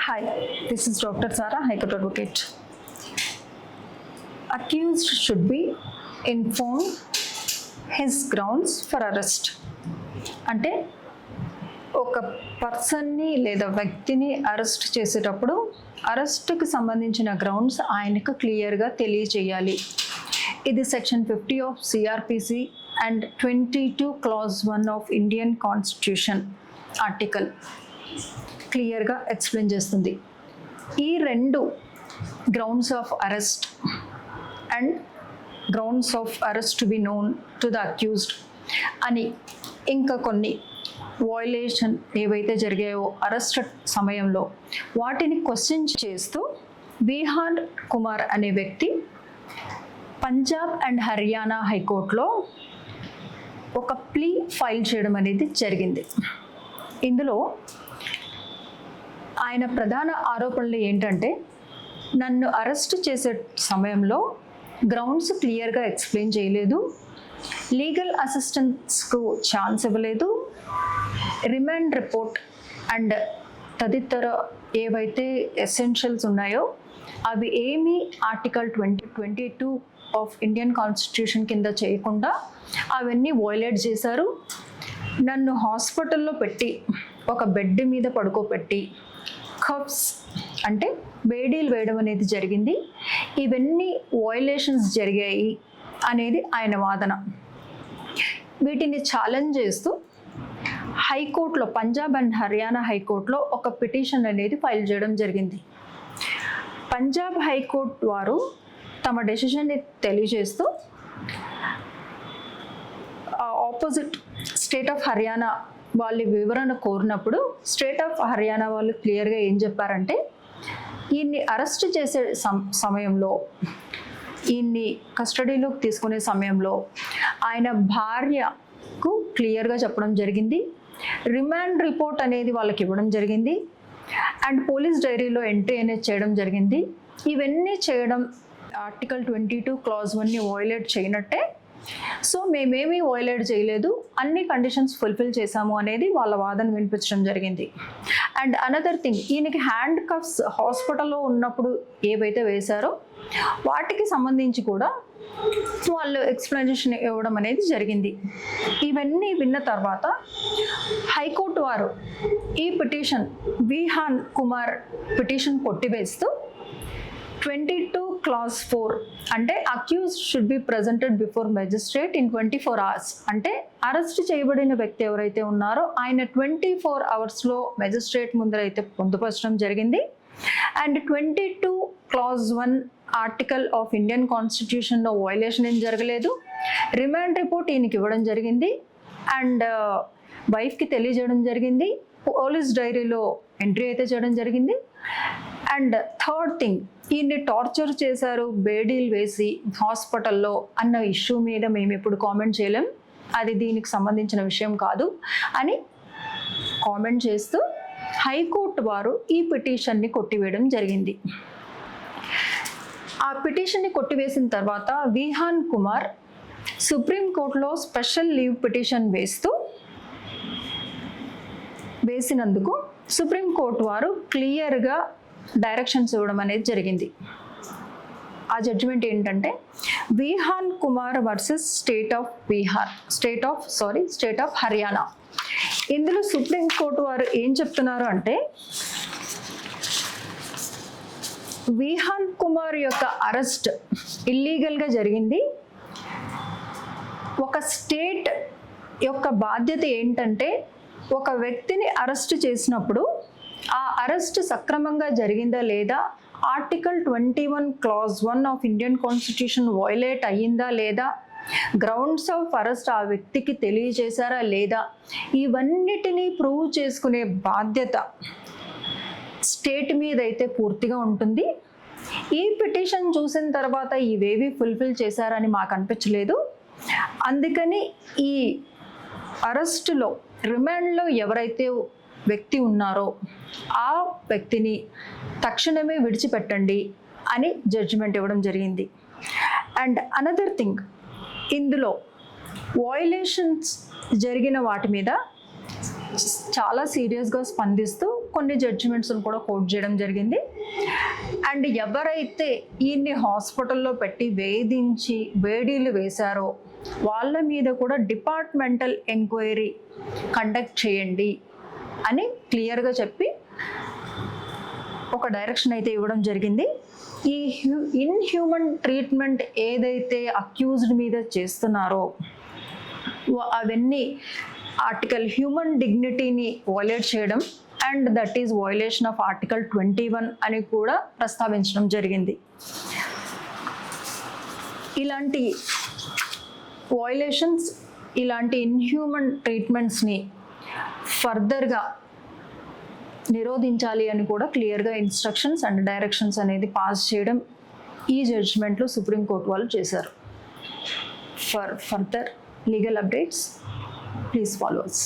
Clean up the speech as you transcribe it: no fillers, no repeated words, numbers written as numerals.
Hi, this is Dr. Sara, High Court Advocate. Accused should be informed his grounds for arrest. అంటే ఒక పర్సన్ని లేదా వ్యక్తిని arrest చేసేటప్పుడు అరెస్ట్కి సంబంధించిన గ్రౌండ్స్ ఆయనకు క్లియర్గా తెలియజేయాలి. ఇది section 50 of CrPC and 22 clause 1 of Indian constitution article క్లియర్గా ఎక్స్ప్లెయిన్ చేస్తుంది. ఈ రెండు grounds of arrest and grounds of arrest to be known to the accused అని ఇంకా కొన్ని వయలేషన్ ఏవైతే జరిగాయో అరెస్ట్ సమయంలో వాటిని క్వశ్చన్ చేస్తూ విహాన్ కుమార్ అనే వ్యక్తి పంజాబ్ అండ్ హర్యానా హైకోర్టులో ఒక ప్లీ ఫైల్ చేయడం అనేది జరిగింది. ఇందులో ఆయన ప్రధాన ఆరోపణలు ఏంటంటే నన్ను అరెస్ట్ చేసే సమయంలో గ్రౌండ్స్ క్లియర్గా ఎక్స్ప్లెయిన్ చేయలేదు, లీగల్ అసిస్టెన్స్కు ఛాన్స్ ఇవ్వలేదు, రిమాండ్ రిపోర్ట్ అండ్ తదితర ఏవైతే ఎసెన్షియల్స్ ఉన్నాయో అవి ఏమీ ఆర్టికల్ 22 ఆఫ్ ఇండియన్ కాన్స్టిట్యూషన్ కింద చేయకుండా అవన్నీ వయలేట్ చేశారు. నన్ను హాస్పిటల్లో పెట్టి ఒక బెడ్ మీద పడుకోబెట్టి కప్స్ అంటే బేడీలు వేయడం అనేది జరిగింది. ఇవన్నీ వయలేషన్స్ జరిగాయి అనేది ఆయన వాదన. వీటిని ఛాలెంజ్ చేస్తూ హైకోర్టులో పంజాబ్ అండ్ హర్యానా హైకోర్టులో ఒక పిటిషన్ అనేది ఫైల్ చేయడం జరిగింది. పంజాబ్ హైకోర్టు వారు తమ డెసిషన్ని తెలియజేస్తూ ఆపోజిట్ స్టేట్ ఆఫ్ హర్యానా వాళ్ళ వివరణ కోరినప్పుడు స్టేట్ ఆఫ్ హర్యానా వాళ్ళు క్లియర్గా ఏం చెప్పారంటే ఈయన్ని అరెస్ట్ చేసే సమయంలో ఈయన్ని కస్టడీలోకి తీసుకునే సమయంలో ఆయన భార్యకు క్లియర్గా చెప్పడం జరిగింది, రిమాండ్ రిపోర్ట్ అనేది వాళ్ళకి ఇవ్వడం జరిగింది అండ్ పోలీస్ డైరీలో ఎంట్రీ అనేది చేయడం జరిగింది. ఇవన్నీ చేయడం ఆర్టికల్ 22 క్లాజ్ 1ని వయలేట్ చేయనట్టే. సో మేమేమీ వయలేట్ చేయలేదు, అన్ని కండిషన్స్ ఫుల్ఫిల్ చేశాము అనేది వాళ్ళ వాదన వినిపించడం జరిగింది. అండ్ అనదర్ థింగ్, ఈయనకి హ్యాండ్ కఫ్స్ హాస్పిటల్లో ఉన్నప్పుడు ఏవైతే వేశారో వాటికి సంబంధించి కూడా వాళ్ళు ఎక్స్ప్లెనేషన్ ఇవ్వడం అనేది జరిగింది. ఇవన్నీ విన్న తర్వాత హైకోర్టు వారు ఈ పిటిషన్ విహాన్ కుమార్ పిటిషన్ కొట్టివేస్తూ 22 క్లాజ్ 4 అంటే accused should be presented before magistrate in 24 hours అంటే అరెస్ట్ చేయబడిన వ్యక్తి ఎవరైతే ఉన్నారో ఆయన 24 hours మెజిస్ట్రేట్ ముందరైతే పొందుపరచడం జరిగింది. And 22 clause 1 article of Indian కాన్స్టిట్యూషన్లో వయలేషన్ ఏం జరగలేదు, రిమాండ్ రిపోర్ట్ ఈయనకి ఇవ్వడం జరిగింది అండ్ వైఫ్కి తెలియజేయడం జరిగింది, పోలీస్ డైరీలో ఎంట్రీ అయితే చేయడం జరిగింది. అండ్ థర్డ్ థింగ్, ఈయన్ని టార్చర్ చేశారు బేడీలు వేసి హాస్పిటల్లో అన్న ఇష్యూ మీద మేము ఇప్పుడు కామెంట్ చేయలేం, అది దీనికి సంబంధించిన విషయం కాదు అని కామెంట్ చేస్తూ హైకోర్టు వారు ఈ పిటిషన్ని కొట్టివేయడం జరిగింది. ఆ పిటిషన్ని కొట్టివేసిన తర్వాత విహాన్ కుమార్ సుప్రీంకోర్టులో స్పెషల్ లీవ్ పిటిషన్ వేసినందుకు సుప్రీంకోర్టు వారు క్లియర్గా డైరెక్షన్స్ ఇవ్వడం అనేది జరిగింది. ఆ జడ్జిమెంట్ ఏంటంటే Vihan Kumar versus State of Haryana. ఇందులో సుప్రీంకోర్టు వారు ఏం చెప్తున్నారు అంటే విహాన్ కుమార్ యొక్క అరెస్ట్ ఇల్లీగల్గా జరిగింది. ఒక స్టేట్ యొక్క బాధ్యత ఏంటంటే ఒక వ్యక్తిని అరెస్ట్ చేసినప్పుడు ఆ అరెస్ట్ సక్రమంగా జరిగిందా లేదా, article 21 clause 1 of Indian constitution violate అయ్యిందా లేదా, గ్రౌండ్స్ ఆఫ్ అరెస్ట్ ఆ వ్యక్తికి తెలియజేశారా లేదా, ఇవన్నిటినీ ప్రూవ్ చేసుకునే బాధ్యత స్టేట్ మీద అయితే పూర్తిగా ఉంటుంది. ఈ పిటిషన్ చూసిన తర్వాత ఇవేవి ఫుల్ఫిల్ చేశారని మాకు అనిపించలేదు. అందుకని ఈ అరెస్టులో రిమాండ్లో ఎవరైతే వ్యక్తి ఉన్నారో ఆ వ్యక్తిని తక్షణమే విడిచిపెట్టండి అని జడ్జిమెంట్ ఇవ్వడం జరిగింది. అండ్ అనదర్ థింగ్, ఇందులో వయలేషన్స్ జరిగిన వాటి మీద చాలా సీరియస్గా స్పందిస్తూ కొన్ని జడ్జిమెంట్స్ని కూడా కోట్ చేయడం జరిగింది. అండ్ ఎవరైతే ఈయన్ని హాస్పిటల్లో పెట్టి వేధించి వేడీలు వేశారో వాళ్ళ మీద కూడా డిపార్ట్మెంటల్ ఎంక్వైరీ కండక్ట్ చేయండి అని క్లియర్గా చెప్పి ఒక డైరెక్షన్ అయితే ఇవ్వడం జరిగింది. ఈ ఇన్హ్యూమన్ ట్రీట్మెంట్ ఏదైతే అక్యూజ్డ్ మీద చేస్తున్నారో అవన్నీ ఆర్టికల్ హ్యూమన్ డిగ్నిటీని వయలేట్ చేయడం and that is violation of article 21 అని కూడా ప్రస్తావించడం జరిగింది. ఇలాంటి వయలేషన్స్, ఇలాంటి ఇన్హ్యూమన్ ట్రీట్మెంట్స్ని ఫర్దర్గా నిరోధించాలి అని కూడా క్లియర్గా ఇన్స్ట్రక్షన్స్ అండ్ డైరెక్షన్స్ అనేది పాస్ చేయడం ఈ జడ్జ్మెంట్లో సుప్రీంకోర్టు వాళ్ళు చేశారు. For further legal updates please follow us.